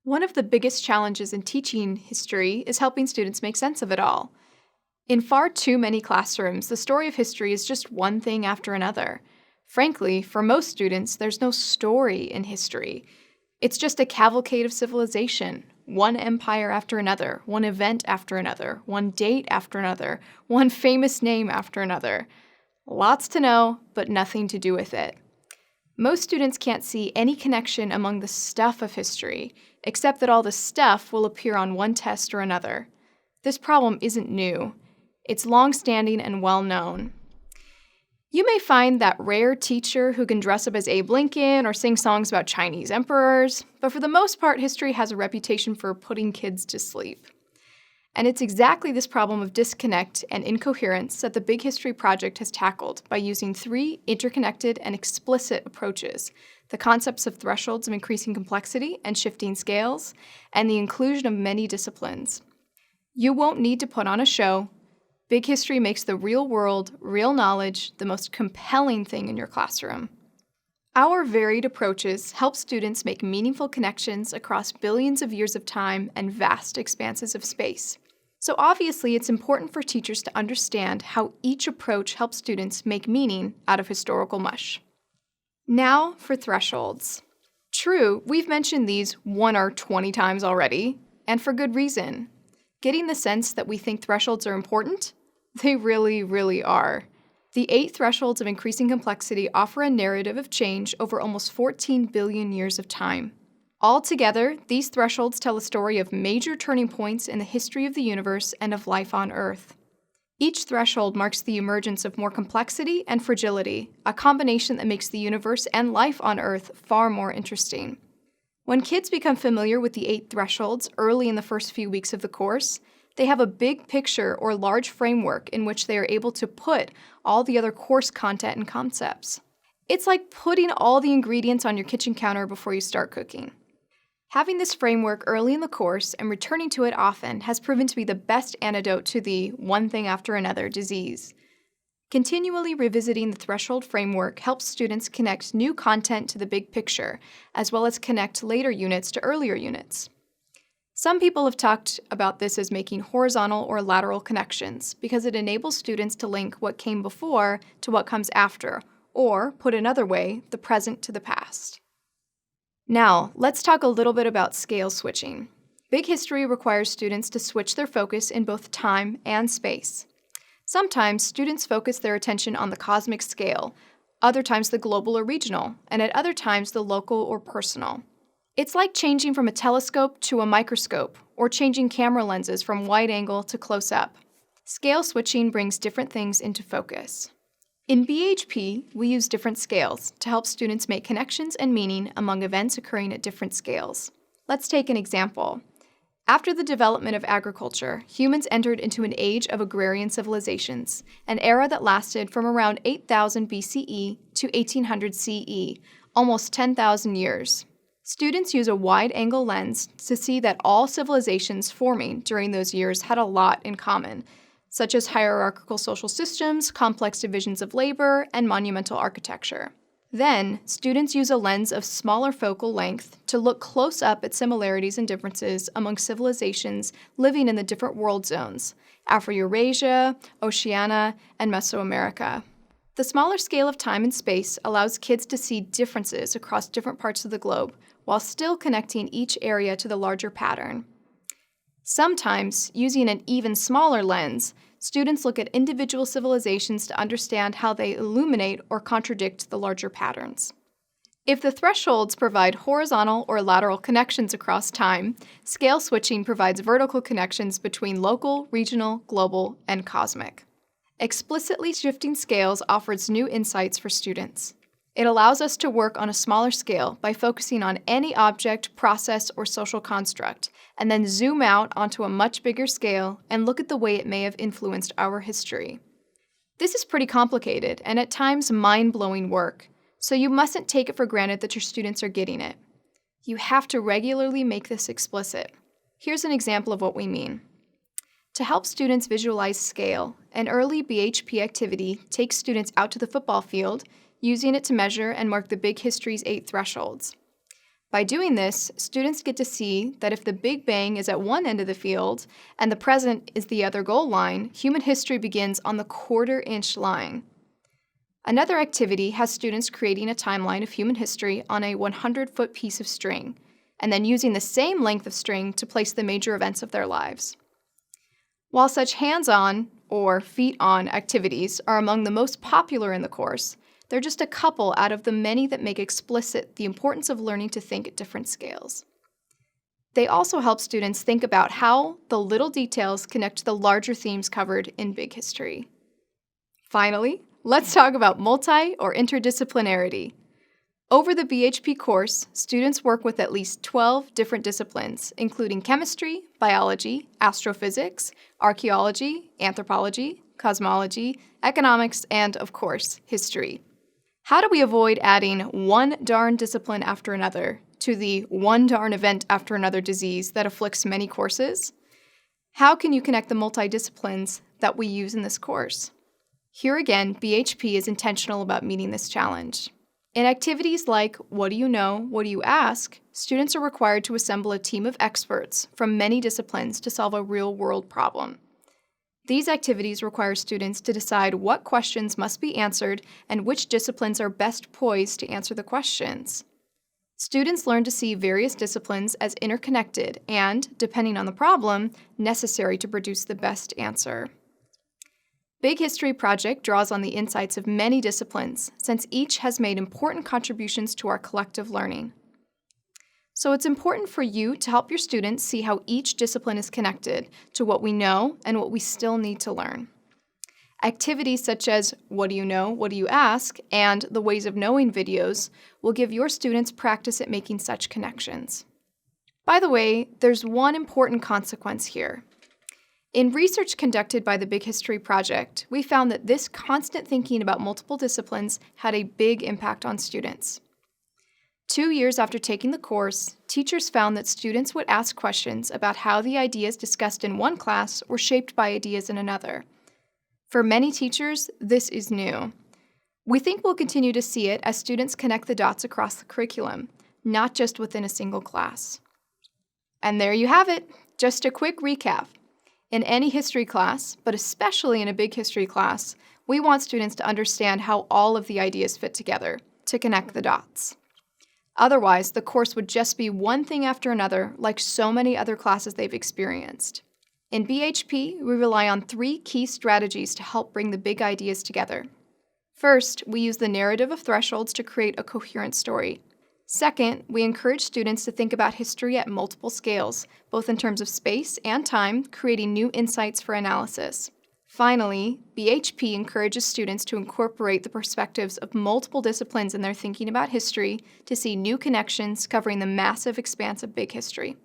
One of the biggest challenges in teaching history is helping students make sense of it all. In far too many classrooms, the story of history is just one thing after another. Frankly, for most students, there's no story in history. It's just a cavalcade of civilization, one empire after another, one event after another, one date after another, one famous name after another. Lots to know, but nothing to do with it. Most students can't see any connection among the stuff of history, except that all the stuff will appear on one test or another. This problem isn't new. It's long-standing and well-known. You may find that rare teacher who can dress up as Abe Lincoln or sing songs about Chinese emperors, but for the most part, history has a reputation for putting kids to sleep. And it's exactly this problem of disconnect and incoherence that the Big History Project has tackled by using 3 interconnected and explicit approaches: the concepts of thresholds of increasing complexity and shifting scales, and the inclusion of many disciplines. You won't need to put on a show. Big History makes the real world, real knowledge, the most compelling thing in your classroom. Our varied approaches help students make meaningful connections across billions of years of time and vast expanses of space. So obviously, it's important for teachers to understand how each approach helps students make meaning out of historical mush. Now for thresholds. True, we've mentioned these 1 or 20 times already, and for good reason. Getting the sense that we think thresholds are important? They really, really are. The 8 thresholds of increasing complexity offer a narrative of change over almost 14 billion years of time. Altogether, these thresholds tell a story of major turning points in the history of the universe and of life on Earth. Each threshold marks the emergence of more complexity and fragility, a combination that makes the universe and life on Earth far more interesting. When kids become familiar with the 8 thresholds early in the first few weeks of the course, they have a big picture or large framework in which they are able to put all the other course content and concepts. It's like putting all the ingredients on your kitchen counter before you start cooking. Having this framework early in the course and returning to it often has proven to be the best antidote to the one thing after another disease. Continually revisiting the threshold framework helps students connect new content to the big picture, as well as connect later units to earlier units. Some people have talked about this as making horizontal or lateral connections because it enables students to link what came before to what comes after, or, put another way, the present to the past. Now, let's talk a little bit about scale switching. Big History requires students to switch their focus in both time and space. Sometimes students focus their attention on the cosmic scale, other times the global or regional, and at other times the local or personal. It's like changing from a telescope to a microscope, or changing camera lenses from wide angle to close up. Scale switching brings different things into focus. In BHP, we use different scales to help students make connections and meaning among events occurring at different scales. Let's take an example. After the development of agriculture, humans entered into an age of agrarian civilizations, an era that lasted from around 8000 BCE to 1800 CE, almost 10,000 years. Students use a wide-angle lens to see that all civilizations forming during those years had a lot in common, such as hierarchical social systems, complex divisions of labor, and monumental architecture. Then, students use a lens of smaller focal length to look close up at similarities and differences among civilizations living in the different world zones: Afro-Eurasia, Oceania, and Mesoamerica. The smaller scale of time and space allows kids to see differences across different parts of the globe, while still connecting each area to the larger pattern. Sometimes, using an even smaller lens, students look at individual civilizations to understand how they illuminate or contradict the larger patterns. If the thresholds provide horizontal or lateral connections across time, scale switching provides vertical connections between local, regional, global, and cosmic. Explicitly shifting scales offers new insights for students. It allows us to work on a smaller scale by focusing on any object, process, or social construct, and then zoom out onto a much bigger scale and look at the way it may have influenced our history. This is pretty complicated and at times mind-blowing work, so you mustn't take it for granted that your students are getting it. You have to regularly make this explicit. Here's an example of what we mean. To help students visualize scale, an early BHP activity takes students out to the football field, using it to measure and mark the Big History's 8 thresholds. By doing this, students get to see that if the Big Bang is at one end of the field and the present is the other goal line, human history begins on the quarter-inch line. Another activity has students creating a timeline of human history on a 100-foot piece of string, and then using the same length of string to place the major events of their lives. While such hands-on, or feet-on, activities are among the most popular in the course, they're just a couple out of the many that make explicit the importance of learning to think at different scales. They also help students think about how the little details connect to the larger themes covered in Big History. Finally, let's talk about multi- or interdisciplinarity. Over the BHP course, students work with at least 12 different disciplines, including chemistry, biology, astrophysics, archaeology, anthropology, cosmology, economics, and, of course, history. How do we avoid adding one darn discipline after another to the one darn event after another disease that afflicts many courses? How can you connect the multidisciplines that we use in this course? Here again, BHP is intentional about meeting this challenge. In activities like What Do You Know, What Do You Ask?, students are required to assemble a team of experts from many disciplines to solve a real-world problem. These activities require students to decide what questions must be answered and which disciplines are best poised to answer the questions. Students learn to see various disciplines as interconnected and, depending on the problem, necessary to produce the best answer. Big History Project draws on the insights of many disciplines, since each has made important contributions to our collective learning. So it's important for you to help your students see how each discipline is connected to what we know and what we still need to learn. Activities such as What Do You Know, What Do You Ask? And the Ways of Knowing videos will give your students practice at making such connections. By the way, there's one important consequence here. In research conducted by the Big History Project, we found that this constant thinking about multiple disciplines had a big impact on students. 2 years after taking the course, teachers found that students would ask questions about how the ideas discussed in one class were shaped by ideas in another. For many teachers, this is new. We think we'll continue to see it as students connect the dots across the curriculum, not just within a single class. And there you have it, just a quick recap. In any history class, but especially in a Big History class, we want students to understand how all of the ideas fit together, to connect the dots. Otherwise, the course would just be one thing after another, like so many other classes they've experienced. In BHP, we rely on 3 key strategies to help bring the big ideas together. First, we use the narrative of thresholds to create a coherent story. Second, we encourage students to think about history at multiple scales, both in terms of space and time, creating new insights for analysis. Finally, BHP encourages students to incorporate the perspectives of multiple disciplines in their thinking about history to see new connections covering the massive expanse of Big History.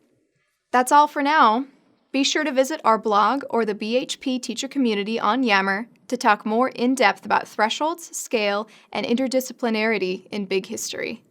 That's all for now. Be sure to visit our blog or the BHP teacher community on Yammer to talk more in depth about thresholds, scale, and interdisciplinarity in Big History.